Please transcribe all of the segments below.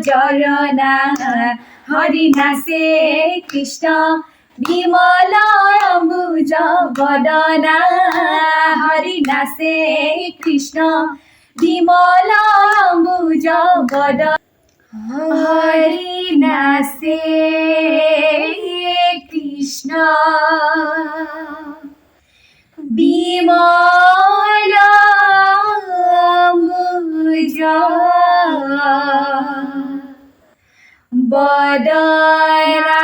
জরনা হরি নাচে কৃষ্ণ বিমল অম্বুজ বদনা হরি নাচে কৃষ্ণ বিমল অম্বুজ বদনা হরি নাচে কৃষ্ণ বিমল অম্বুজ বদনা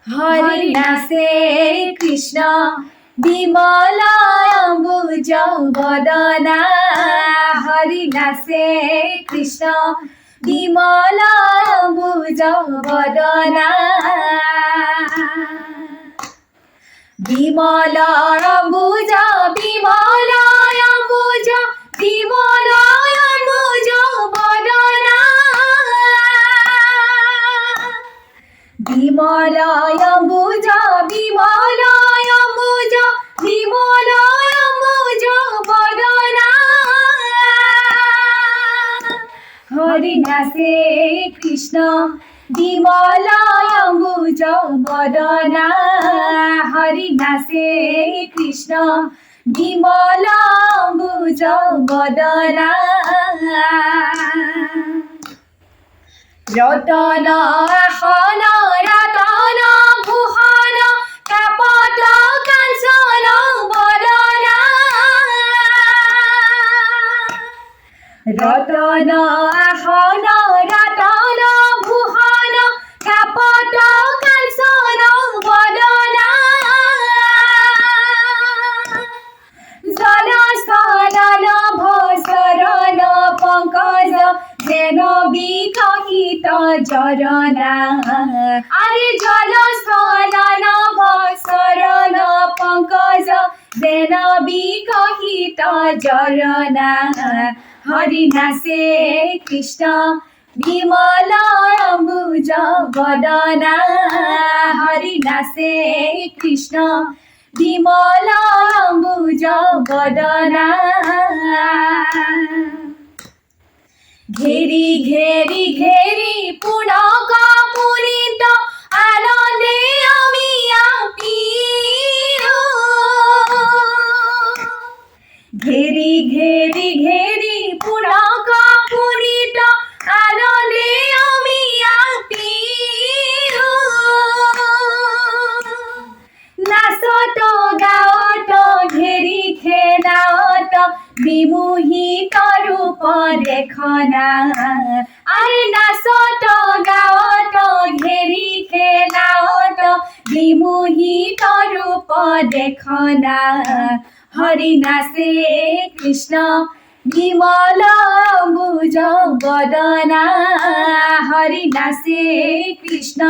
হরি নাচে কৃষ্ণ বিমল অম্বুজ বদনা হরি নাচে কৃষ্ণ বিমল অম্বুজ বদনা বিমল অম্বুজ বিমল অম্বুজ বিমল অম্বুজ বদনা বিমল অম্বুজ বিমল অম্বুজ বিমল অম্বুজ বদনা হরি নাচে কৃষ্ণ বিমল অম্বুজ বদনা হরি নাচে কৃষ্ণ বিমল অম্বুজ বদনা রতন আসন রতন ভূষণ কাপট কাঞ্চন বদনা রতন আসন রতন ভূষণ কাপট কাঞ্চন বদনা জল স্থল ভসরণ পঙ্কজ যেন বিকহিত জরনা আরে জল স্থল ভসরণ পঙ্কজ যেন বিকহিত জরনা হরি নাচে কৃষ্ণ বিমল অম্বুজ বদনা হরি নাচে কৃষ্ণ বিমল অম্বুজ বদনা ঘেরি ঘেরি ঘেরি পুলক পুরিত আনন্দে আমি আপিও ঘেরি ঘেরি ঘেরি পুলক পুরিত আনন্দে আমি আপিও নাচত গাওত ঘেরি খেলাত বিমোহিত রূপ দেখনা আরে নাচত গাওত ঘেরি খেলাত বিমোহিত রূপ দেখনা হরি নাচে কৃষ্ণ বিমল অম্বুজ বদনা হরি নাচে কৃষ্ণ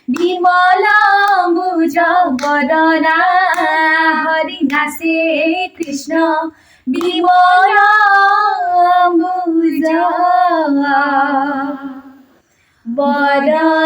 বিমল অম্বুজ বদনা হরি নাচে কৃষ্ণ বিমল অম্বুজ বদনা।